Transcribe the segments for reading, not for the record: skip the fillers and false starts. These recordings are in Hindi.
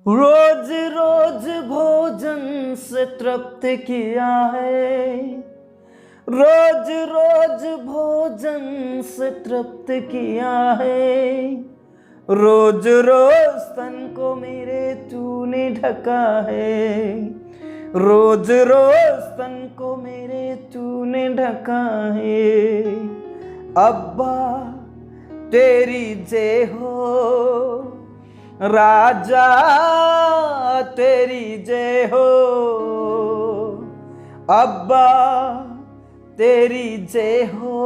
रोज रोज भोजन से तृप्त किया है, रोज रोज भोजन से तृप्त किया है, रोज रोज तन को मेरे तूने ढका है, रोज रोज तन को मेरे तूने ढका है। अब्बा तेरी जय हो, राजा तेरी जय हो, अब्बा तेरी जय हो,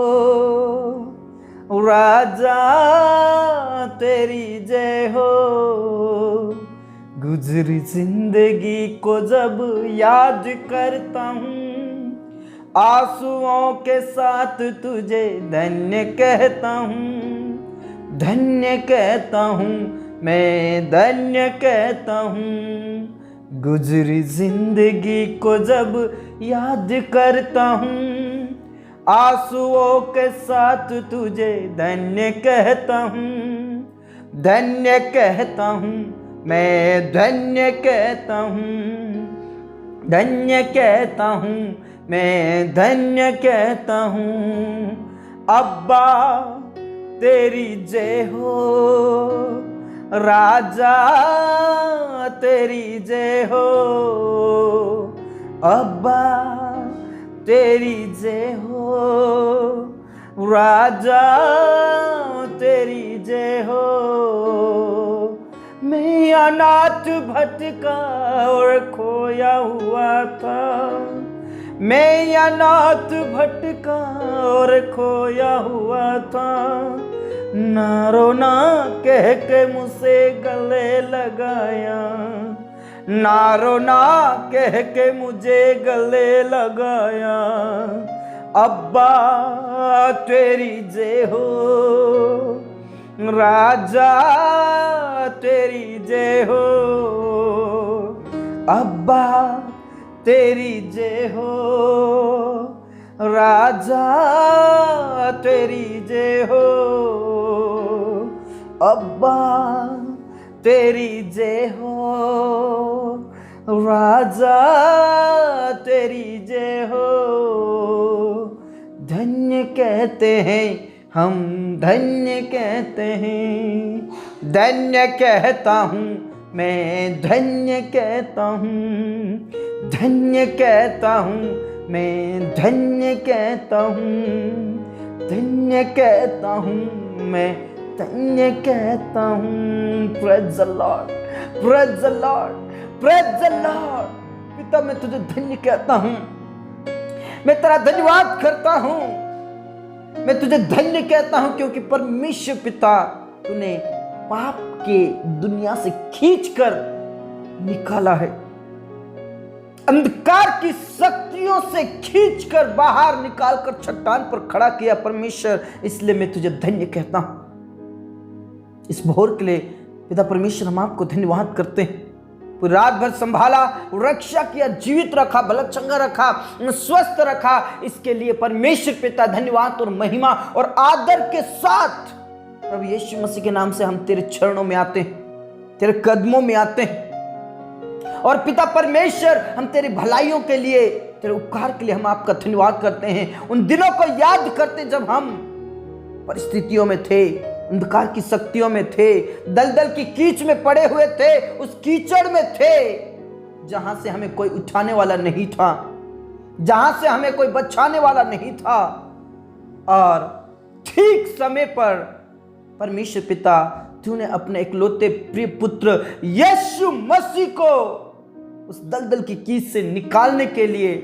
राजा तेरी जय हो। गुजरी जिंदगी को जब याद करता हूँ, आंसुओं के साथ तुझे धन्य कहता हूँ, धन्य कहता हूँ, मैं धन्य कहता हूँ। गुजरी जिंदगी को जब याद करता हूँ, आंसुओं के साथ तुझे धन्य कहता हूँ, धन्य कहता हूँ, मैं धन्य कहता हूँ, धन्य कहता हूँ, मैं धन्य कहता हूँ। अब्बा तेरी जय हो, राजा तेरी जय हो, अब्बा तेरी जय हो, राजा तेरी जय हो। मैं अनाथ भटका और खोया हुआ था, मैं अनाथ भटका और खोया हुआ था, ना रोना कह के मुझसे गले लगाया, ना रोना कह के मुझे गले लगाया। अब्बा तेरी जय हो, राजा तेरी जय हो, अब्बा तेरी जय हो, राजा तेरी जय हो, अब्बा तेरी जय हो, राजा तेरी जय हो। धन्य कहते हैं हम, धन्य कहते हैं, धन्य कहता हूँ मैं, धन्य कहता हूँ, धन्य कहता हूँ मैं, धन्य कहता हूँ, धन्य कहता हूँ मैं, धन्य कहता हूँ। Praise the Lord, praise the Lord, praise the Lord. पिता मैं तुझे धन्य कहता हूँ, मैं तेरा धन्यवाद करता हूँ, मैं तुझे धन्य कहता हूँ, क्योंकि परमेश्वर पिता तूने पाप के दुनिया से खींचकर निकाला है, अंधकार की शक्तियों से खींचकर बाहर निकालकर चट्टान पर खड़ा किया परमेश्वर, इसलिए मैं तुझे धन्य कहता हूं। इस भोर के लिए पिता परमेश्वर हम आपको धन्यवाद करते हैं। पूरी रात भर संभाला, रक्षा किया, जीवित रखा, भला चंगा रखा, स्वस्थ रखा, इसके लिए परमेश्वर पिता धन्यवाद और महिमा और आदर के साथ प्रभु यीशु मसीह के नाम से हम तेरे चरणों में आते हैं, तेरे कदमों में आते हैं। और पिता परमेश्वर हम तेरी भलाइयों के लिए, तेरे उपकार के लिए हम आपका धन्यवाद करते हैं। उन दिनों को याद करते जब हम परिस्थितियों में थे, अंधकार की शक्तियों में थे, दलदल की कीच में पड़े हुए थे, उस कीचड़ में थे जहां से हमें कोई उठाने वाला नहीं था, जहां से हमें कोई बचाने वाला नहीं था। और ठीक समय पर परमेश्वर पिता तूने अपने इकलौते प्रिय पुत्र यीशु मसीह को उस दलदल की कीच से निकालने के लिए,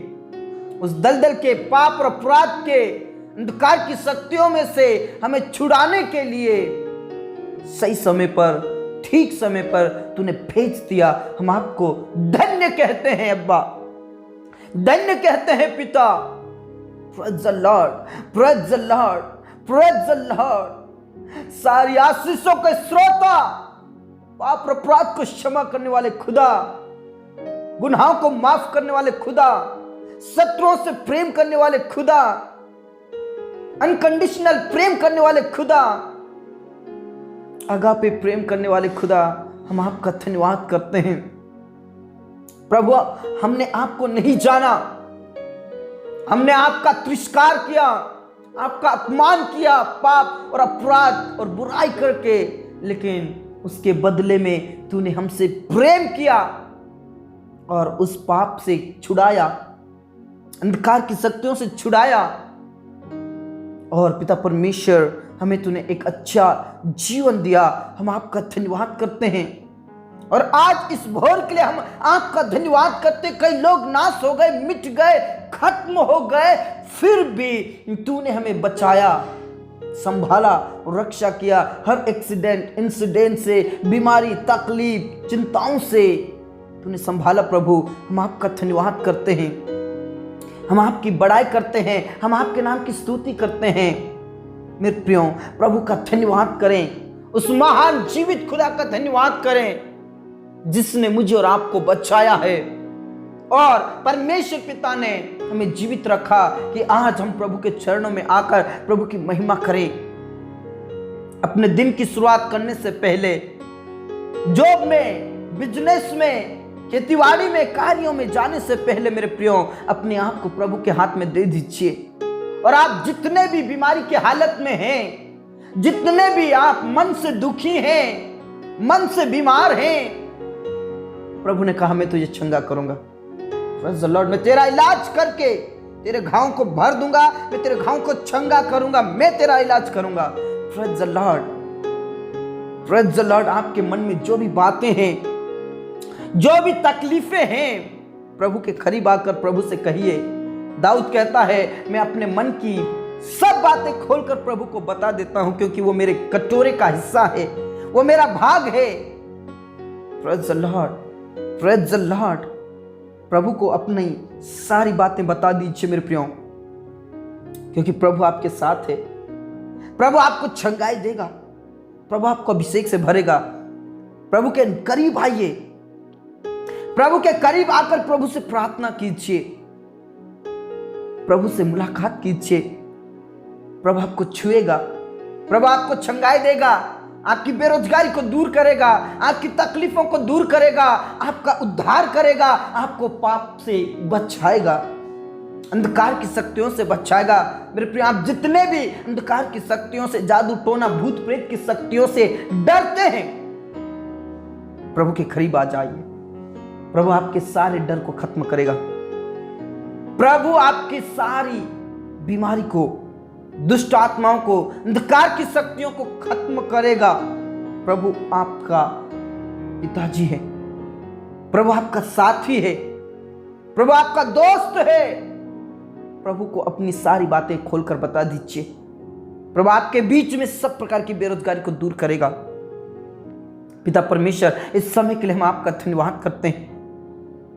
उस दलदल के पाप और अपराध के अंधकार की शक्तियों में से हमें छुड़ाने के लिए सही समय पर, ठीक समय पर तूने भेज दिया। हम आपको धन्य कहते हैं अब्बा, धन्य कहते हैं पिता। Praise the Lord, praise the Lord, praise the Lord. सारी आशीषों के श्रोता, पाप और अपराध को क्षमा करने वाले खुदा, गुनाहों को माफ करने वाले खुदा, शत्रुओं से प्रेम करने वाले खुदा, अनकंडीशनल प्रेम करने वाले खुदा, अगापे प्रेम करने वाले खुदा, हम आपका धन्यवाद करते हैं। प्रभु हमने आपको नहीं जाना, हमने आपका तिरस्कार किया, आपका अपमान किया पाप और अपराध और बुराई करके, लेकिन उसके बदले में तूने हमसे प्रेम किया और उस पाप से छुड़ाया, अंधकार की शक्तियों से छुड़ाया। और पिता परमेश्वर हमें तूने एक अच्छा जीवन दिया, हम आपका धन्यवाद करते हैं। और आज इस भोर के लिए हम आपका धन्यवाद करते। कई लोग नाश हो गए, मिट गए, खत्म हो गए, फिर भी तूने हमें बचाया, संभाला और रक्षा किया हर एक्सीडेंट, इंसिडेंट से, बीमारी, तकलीफ, चिंताओं से तूने संभाला। प्रभु हम आपका धन्यवाद करते हैं, हम आपकी बड़ाई करते हैं, हम आपके नाम की स्तुति करते हैं। मेरे प्रियो, प्रभु का धन्यवाद करें, उस महान जीवित खुदा का धन्यवाद करें जिसने मुझे और आपको बचाया है। और परमेश्वर पिता ने हमें जीवित रखा कि आज हम प्रभु के चरणों में आकर प्रभु की महिमा करें। अपने दिन की शुरुआत करने से पहले जॉब में, बिजनेस में, खेतीबाड़ी में, कार्यों में जाने से पहले मेरे प्रियो अपने आप को प्रभु के हाथ में दे दीजिए। और आप जितने भी बीमारी की हालत में हैं, जितने भी आप मन से दुखी हैं, मन से बीमार हैं, प्रभु ने कहा मैं तुझे चंगा करूंगा। प्रेज़ द लॉर्ड, मैं तेरा इलाज करके तेरे घाव को भर दूंगा, मैं तेरे घाव को चंगा करूंगा, मैं तेरा इलाज करूंगा। Praise the Lord, praise the Lord. आपके मन में जो भी बातें हैं, जो भी तकलीफें हैं, प्रभु के करीब आकर प्रभु से कहिए। दाऊद कहता है मैं अपने मन की सब बातें खोलकर प्रभु को बता देता हूं, क्योंकि वो मेरे कटोरे का हिस्सा है, वो मेरा भाग है। Praise the Lord, praise the Lord. प्रभु को अपनी सारी बातें बता दीजिए मेरे प्रियो, क्योंकि प्रभु आपके साथ है। प्रभु आपको चंगाई देगा, प्रभु आपको अभिषेक से भरेगा। प्रभु के करीब आइए, प्रभु के करीब आकर प्रभु से प्रार्थना कीजिए, प्रभु से मुलाकात कीजिए। प्रभु आपको छुएगा, प्रभु आपको चंगाई देगा, आपकी बेरोजगारी को दूर करेगा, आपकी तकलीफों को दूर करेगा, आपका उद्धार करेगा, आपको पाप से बचाएगा, अंधकार की शक्तियों से बचाएगा। मेरे प्रिय, आप जितने भी अंधकार की शक्तियों से, जादू टोना, भूत प्रेत की शक्तियों से डरते हैं, प्रभु के करीब आ जाइए। प्रभु आपके सारे डर को खत्म करेगा, प्रभु आपकी सारी बीमारी को, दुष्ट आत्माओं को, अंधकार की शक्तियों को खत्म करेगा। प्रभु आपका पिताजी है, प्रभु आपका साथी है, प्रभु आपका दोस्त है। प्रभु को अपनी सारी बातें खोलकर बता दीजिए। प्रभु आपके बीच में सब प्रकार की बेरोजगारी को दूर करेगा। पिता परमेश्वर, इस समय के लिए हम आपका धन्यवाद करते हैं।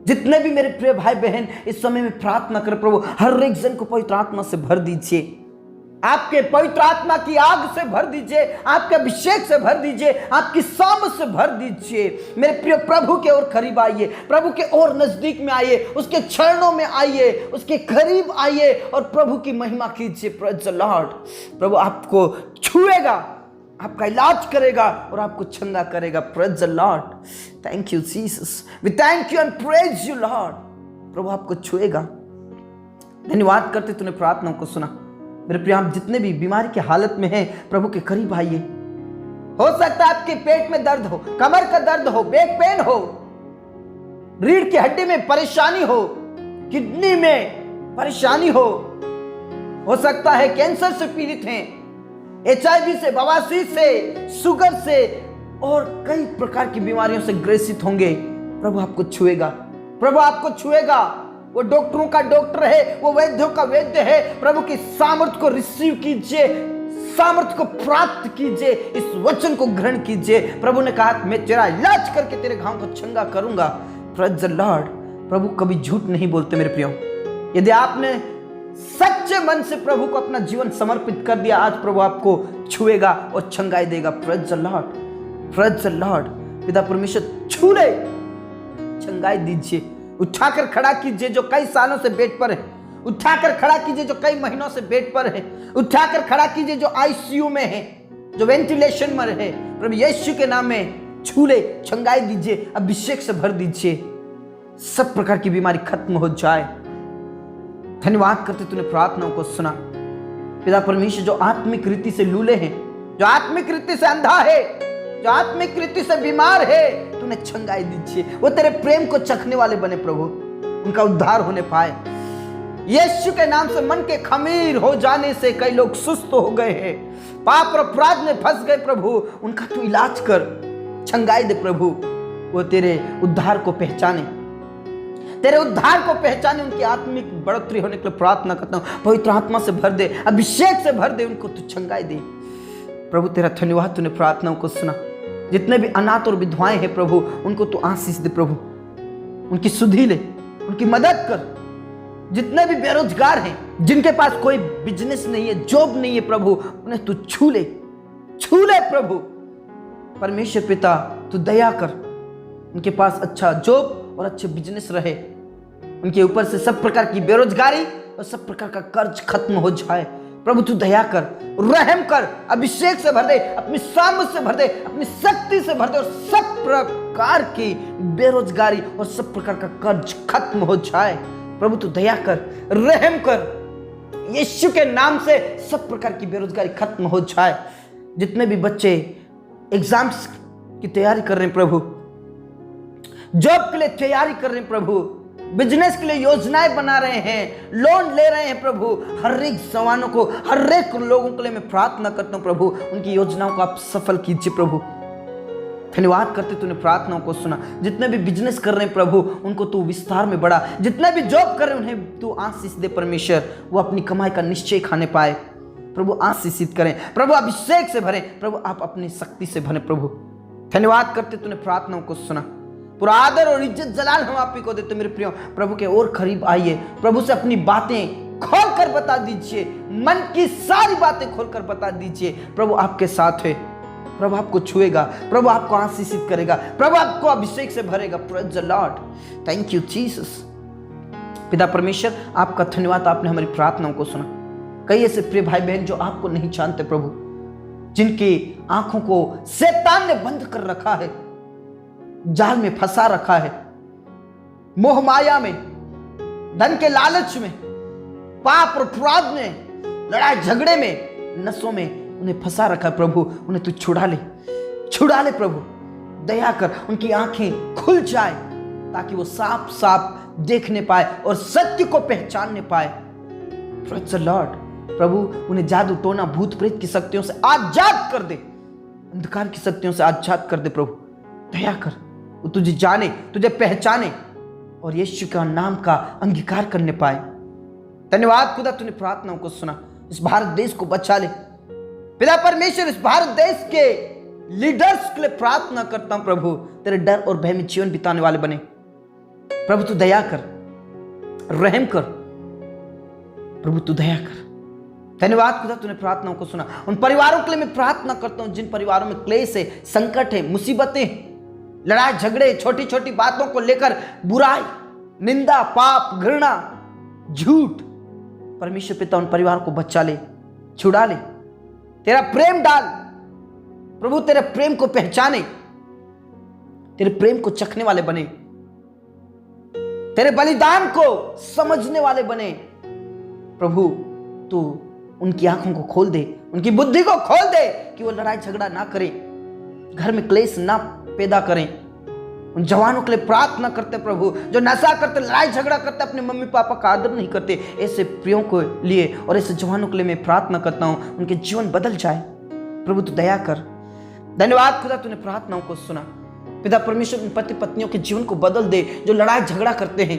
जितने भी मेरे प्रिय भाई बहन इस समय में प्रार्थना कर, प्रभु हर एक जन को पवित्र आत्मा से भर दीजिए, आपके पवित्र आत्मा की आग से भर दीजिए, आपके अभिषेक से भर दीजिए, आपकी सामर्थ से भर दीजिए। मेरे प्रिय, प्रभु के और करीब आइए, प्रभु के और नजदीक में आइए, उसके चरणों में आइए, उसके करीब आइए और प्रभु की महिमा कीजिए। Praise the Lord. प्रभु आपको छुएगा, आपका इलाज करेगा और आपको चंगा करेगा। Praise the Lord. Thank you Jesus, we thank you and praise you Lord. प्रभु आपको छुएगा। धन्यवाद करते तूने प्रार्थना को सुना। मेरे प्रिय, आप जितने भी बीमारी की हालत में हैं, प्रभु के करीब आइए। हो सकता है आपके पेट में दर्द हो, कमर का दर्द हो, बैक पेन हो, रीढ़ की हड्डी में परेशानी हो, किडनी में परेशानी हो सकता है कैंसर से पीड़ित हैं, HIV से, बवासीर से, शुगर से और कई प्रकार की बीमारियों से ग्रसित होंगे। प्रभु आपको छुएगा, प्रभु आपको छुएगा। वो डॉक्टरों का डॉक्टर है, वो वैद्यों का वैद्य है। प्रभु की सामर्थ को रिसीव कीजिए, सामर्थ को प्राप्त कीजिए, इस वचन को ग्रहण कीजिए। प्रभु ने कहा मैं तेरा इलाज करके तेरे घाव को चंगा करूंगा। Praise the Lord. प्रभु कभी झूठ नहीं बोलते मेरे प्रियो। यदि आपने सच्चे मन से प्रभु को अपना जीवन समर्पित कर दिया, आज प्रभु आपको छुएगा और चंगाई देगा। Praise the Lord, praise the Lord. पिता परमेश्वर छू ले, चंगाई दीजिए। उठाकर खड़ा कीजिए जो कई सालों से बेड पर है, उठाकर खड़ा कीजिए जो कई महीनों से बेड पर है, उठाकर खड़ा कीजिए जो ICU में है, जो वेंटिलेशन में है। प्रभु यीशु के नाम में छू ले, छंगाई दीजिए, अभिषेक से भर दीजिए, सब प्रकार की बीमारी खत्म हो जाए। धन्यवाद करते तूने प्रार्थनाओं को सुना। पिता परमेश्वर, जो आत्मिक रीति से लूले हैं, जो आत्मिक रीति से अंधा है, जो आत्मिक रीति से बीमार है, तूने छंगाई दीजिए, वो तेरे प्रेम को चखने वाले बने प्रभु, उनका उद्धार होने पाए। यीशु के नाम से मन के खमीर हो जाने से कई लोग सुस्त हो गए हैं, पाप और अपराध में फंस गए प्रभु, उनका तू इलाज कर, छंगाई दे प्रभु, वो तेरे उद्धार को पहचाने, तेरे उद्धार को पहचाने, उनकी आत्मिक बढ़ोतरी होने के लिए प्रार्थना करता हूँ। पवित्र आत्मा से भर दे, अभिषेक से भर दे, उनको तू छंगाई दे प्रभु। तेरा धन्यवाद, तूने प्रार्थनाओं को सुना। जितने भी अनाथ और विधवाएं हैं प्रभु, उनको तू आशीष दे प्रभु, उनकी सुधि ले, उनकी मदद कर। जितने भी बेरोजगार हैं, जिनके पास कोई बिजनेस नहीं है, जॉब नहीं है प्रभु, उन्हें तू छू ले प्रभु। परमेश्वर पिता, तू दया कर, उनके पास अच्छा जॉब और अच्छे बिजनेस रहे, उनके ऊपर से सब प्रकार की बेरोजगारी और सब प्रकार का कर्ज खत्म हो जाए प्रभु। तू दया कर, रहम कर, अभिषेक से भर दे, अपनी सामर्थ से भर दे, अपनी शक्ति से भर दे, और सब प्रकार की बेरोजगारी और सब प्रकार का कर्ज खत्म हो जाए प्रभु। तू दया कर, रहम कर, यीशु के नाम से सब प्रकार की बेरोजगारी खत्म हो जाए। जितने भी बच्चे एग्जाम्स की तैयारी कर रहे हैं प्रभु, जॉब के लिए तैयारी कर रहे हैं प्रभु, बिजनेस के लिए योजनाएं बना रहे हैं, लोन ले रहे हैं प्रभु, हर एक जवानों को, हर एक लोगों के लिए मैं प्रार्थना करता हूं प्रभु, उनकी योजनाओं को आप सफल कीजिए प्रभु। धन्यवाद करते तूने प्रार्थनाओं को सुना। जितने भी बिजनेस कर रहे हैं प्रभु, उनको तू विस्तार में बढ़ा। जितने भी जॉब कर रहे हैं, उन्हें तू आशीष दे परमेश्वर, वो अपनी कमाई का निश्चय खाने पाए प्रभु। आशीषित करें प्रभु, अभिषेक से भरें प्रभु, आप अपनी शक्ति से भरें प्रभु। धन्यवाद करते तूने प्रार्थनाओं को सुना। पूरा आदर और इज्जत जलाल हम आप ही को देते मेरे प्रियो। प्रभु के और करीब आइए, प्रभु से अपनी बातें खोल कर बता दीजिए, मन की सारी बातें खोल कर बता दीजिए। प्रभु आपके साथ है, प्रभु आपको छुएगा, प्रभु आपको आशीषित करेगा, प्रभु आपको अभिषेक से भरेगा। Praise the Lord, thank you Jesus. पिता परमेश्वर, आपका धन्यवाद, आपने हमारी प्रार्थनाओं को सुना। कई ऐसे प्रिय भाई बहन जो आपको नहीं जानते प्रभु, जिनकी आंखों को शैतान ने बंद कर रखा है, जाल में फंसा रखा है, मोह माया में, धन के लालच में, पाप और अपराध में, लड़ाई झगड़े में, नशों में उन्हें फंसा रखा है प्रभु। उन्हें तू छुड़ा ले प्रभु, दया कर, उनकी आंखें खुल जाए ताकि वो साफ साफ देखने पाए और सत्य को पहचानने पाए। Praise the Lord. प्रभु उन्हें जादू टोना भूत प्रेत की शक्तियों से आजाद कर दे, अंधकार की शक्तियों से आजाद कर दे प्रभु। दया कर, वो तुझे जाने, तुझे पहचाने और यीशु का नाम का अंगीकार करने पाए। धन्यवाद खुदा, तूने प्रार्थनाओं को सुना। इस भारत देश को बचा ले पिता परमेश्वर। इस भारत देश के लीडर्स के लिए प्रार्थना करता हूं प्रभु, तेरे डर और भय में जीवन बिताने वाले बने प्रभु। तू दया कर, रहम कर प्रभु, तू दया कर। धन्यवाद खुदा, तूने प्रार्थनाओं को सुना। उन परिवारों के लिए मैं प्रार्थना करता हूं जिन परिवारों में क्लेश है, संकट है, मुसीबतें, लड़ाई झगड़े, छोटी छोटी बातों को लेकर बुराई, निंदा, पाप, घृणा, झूठ। परमेश्वर पिता उन परिवार को बचा ले, छुड़ा ले, तेरा प्रेम डाल प्रभु, तेरे प्रेम को पहचाने, तेरे प्रेम को चखने वाले बने, तेरे बलिदान को समझने वाले बने प्रभु। तू उनकी आंखों को खोल दे, उनकी बुद्धि को खोल दे कि वो लड़ाई झगड़ा ना करें, घर में क्लेश ना पैदा करें। उन जवानों के लिए प्रार्थना करते प्रभु जो नशा करते, लड़ाई झगड़ा करते, अपने मम्मी पापा का आदर नहीं करते। ऐसे प्रियों के लिए और ऐसे जवानों के लिए मैं प्रार्थना करता हूं, उनके जीवन बदल जाए प्रभु, तू दया कर। धन्यवाद खुदा, तूने प्रार्थनाओं को सुना। पिता परमेश्वर उन पति पत्नियों के जीवन को बदल दे जो लड़ाई झगड़ा करते हैं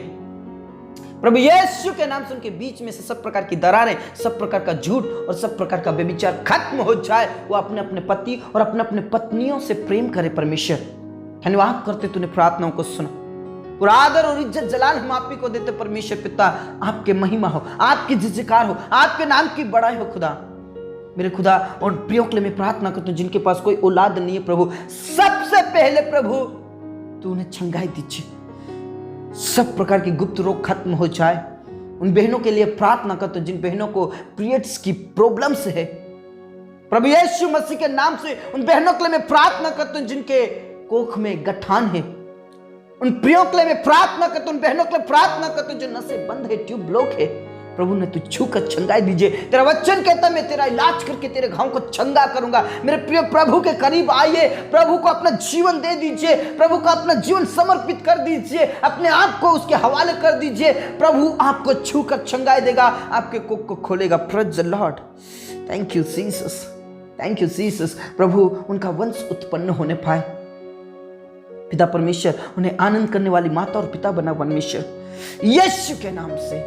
प्रभु। यीशु के नाम से उनके बीच में से सब प्रकार की दरारें, सब प्रकार का झूठ और सब प्रकार का व्यभिचार खत्म हो जाए। वो अपने अपने पति और अपने अपने पत्नियों से प्रेम करे परमेश्वर। धन्यवाद करते तूने प्रार्थनाओं को सुना। पूरा आदर और इज्जत जलाल हम आप ही को देते परमेश्वर पिता। आपके महिमा हो, आपकी जयकार हो, आपके नाम की बड़ाई हो खुदा। मेरे खुदा और प्रियों के लिए मैं प्रार्थना करता हूं जिनके पास कोई औलाद नहीं है प्रभु, सबसे पहले प्रभु तू उन्हें छंगाई दीजिए, सब प्रकार की गुप्त रोग खत्म हो जाए। उन बहनों के लिए प्रार्थना करता हूं जिन बहनों को पीरियड्स की प्रॉब्लम्स है प्रभु यीशु मसीह के नाम से। उन बहनों के लिए मैं प्रार्थना करता हूं जिनके कोख में गठान है, उन प्रियों के लिए मैं प्रार्थना करता हूं, उन बहनों के लिए प्रार्थना करता हूं जो नसें बंद है, ट्यूब ब्लॉक है, प्रभु ने तू छू कर चंगाई दीजिए। तेरा वचन कहता है मैं तेरा इलाज करके तेरे घाव को चंगा करूंगा। मेरे प्रिय प्रभु के करीब आइए, प्रभु को अपना जीवन दे दीजिए, प्रभु को अपना जीवन समर्पित कर दीजिए, अपने आप को उसके हवाले कर दीजिए। प्रभु आपको छू कर चंगाई देगा, आपके कोख को खोलेगा। Praise the Lord. Thank you Jesus, thank you Jesus. प्रभु उनका वंश उत्पन्न होने पाए, पिता परमेश्वर उन्हें आनंद करने वाली माता और पिता बना परमेश्वर यीशु के नाम से।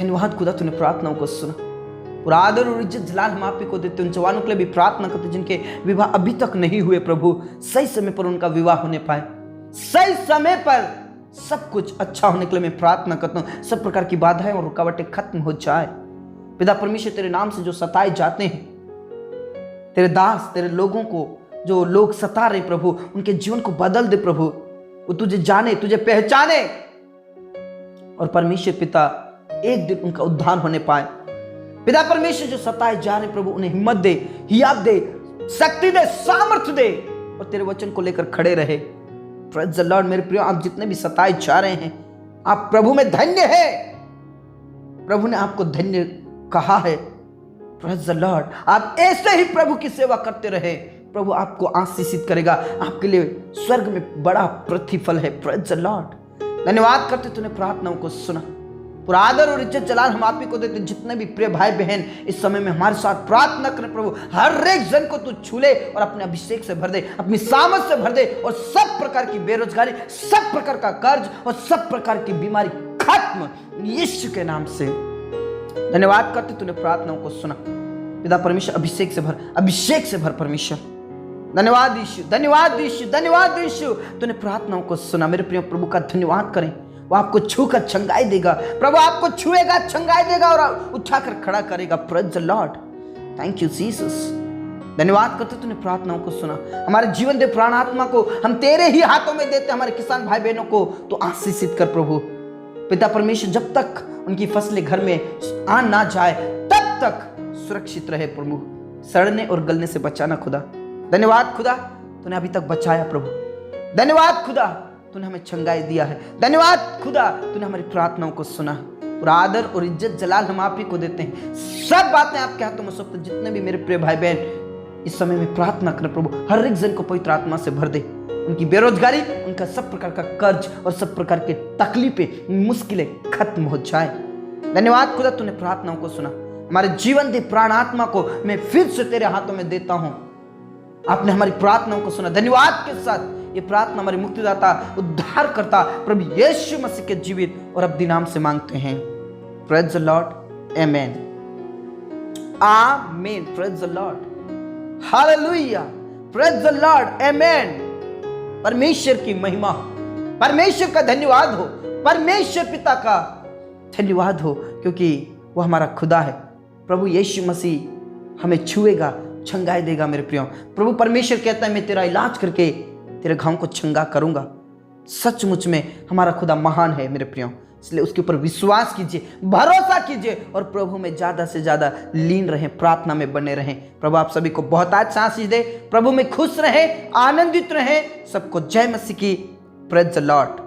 धन्यवाद खुदा, तूने प्रार्थनाओं को सुना। पूरा आदर और इज्जत जलाल हम आप ही को देते। उन जवानों के लिए भी प्रार्थना करते जिनके विवाह अभी तक नहीं हुए, प्रभु सही समय पर उनका विवाह होने पाए, सही समय पर सब कुछ अच्छा होने के लिए मैं प्रार्थना करता हूँ। सब प्रकार की बाधाएं और रुकावटें खत्म हो जाए। पिता परमेश्वर तेरे नाम से जो सताए जाते हैं, तेरे दास तेरे लोगों को जो लोग सता रहे प्रभु, उनके जीवन को बदल दे प्रभु। वो तुझे जाने, तुझे पहचाने, और परमेश्वर पिता एक दिन उनका उद्धार होने पाए। पिता परमेश्वर जो सताए जा रहे प्रभु, उन्हें हिम्मत दे, हियाब दे, शक्ति दे, सामर्थ्य दे, और तेरे वचन को लेकर खड़े रहे। Praise the Lord. मेरे प्रियो, आप जितने भी सताए जा रहे हैं, आप प्रभु में धन्य है। प्रभु ने आपको धन्य कहा है। Praise the Lord. आप ऐसे ही प्रभु की सेवा करते रहे, प्रभु आपको आशीषित करेगा। आपके लिए स्वर्ग में बड़ा प्रतिफल है। Praise the Lord. धन्यवाद करते तूने प्रार्थनाओं को सुना। पूरा आदर और इज्जत जलाल हम आप ही को देते। जितने भी प्रिय भाई बहन इस समय में हमारे साथ प्रार्थना करें प्रभु, हर एक जन को तू छू ले और अपने अभिषेक से भर दे, अपनी सामर्थ से भर दे, और सब प्रकार की बेरोजगारी, सब प्रकार का कर्ज और सब प्रकार की बीमारी खत्म यीशु के नाम से। धन्यवाद करते तूने प्रार्थनाओं को सुना। पिता परमेश्वर अभिषेक से भर, अभिषेक से भर परमेश्वर। धन्यवाद यीशु, धन्यवाद यीशु, धन्यवाद यीशु। तूने प्रार्थनाओं को सुना। मेरे प्रिय प्रभु का धन्यवाद करें। वो आपको छूकर चंगाई देगा। प्रभु आपको छुएगा, चंगाई देगा और उठाकर खड़ा करेगा। Praise the Lord. Thank you Jesus. धन्यवाद करते तूने प्रार्थनाओं को सुना। हमारे जीवन दे, प्राण आत्मा को हम तेरे ही हाथों में देते। हमारे किसान भाई बहनों को तो आशीषित कर प्रभु। पिता परमेश्वर जब तक उनकी फसलें घर में आ ना जाए तब तक सुरक्षित रहे प्रभु। सड़ने और गलने से बचाना खुदा। धन्यवाद खुदा, तूने अभी तक बचाया प्रभु। धन्यवाद खुदा, तूने हमें चंगाई दिया है। धन्यवाद खुदा, तूने हमारी प्रार्थनाओं को सुना। पूरा आदर और इज्जत जलाल हम आप ही को देते हैं। सब बातें आपके हाथों में सौंपते। जितने भी मेरे प्रिय भाई बहन इस समय में प्रार्थना करें प्रभु, हर एक जन को पवित्र आत्मा से भर दे। उनकी बेरोजगारी, उनका सब प्रकार का कर्ज और सब प्रकार के तकलीफें, मुश्किलें खत्म हो जाए। धन्यवाद खुदा, तूने प्रार्थनाओं को सुना। हमारे जीवन दे, प्राण आत्मा को मैं फिर से तेरे हाथों में देता हूं। आपने हमारी प्रार्थनाओं को सुना। धन्यवाद के साथ ये प्रार्थना हमारे मुक्तिदाता, उद्धार करता प्रभु यीशु मसीह के जीवित और अब्दी नाम से मांगते हैं। Praise the Lord. Amen, amen. Praise the Lord. Hallelujah. Praise the Lord. Amen. परमेश्वर की महिमा, परमेश्वर का धन्यवाद हो, परमेश्वर पिता का धन्यवाद हो, क्योंकि वो हमारा खुदा है। प्रभु यीशु मसीह हमें छुएगा, चंगाई देगा। मेरे प्रियो, प्रभु परमेश्वर कहता है मैं तेरा इलाज करके तेरे घाव को चंगा करूंगा। सचमुच में हमारा खुदा महान है मेरे प्रियो, इसलिए उसके ऊपर विश्वास कीजिए, भरोसा कीजिए और प्रभु में ज्यादा से ज्यादा लीन रहें, प्रार्थना में बने रहें। प्रभु आप सभी को बहुत आज आशीष दे। प्रभु में खुश रहें, आनंदित रहें। सबको जय मसीह की। Praise the Lord.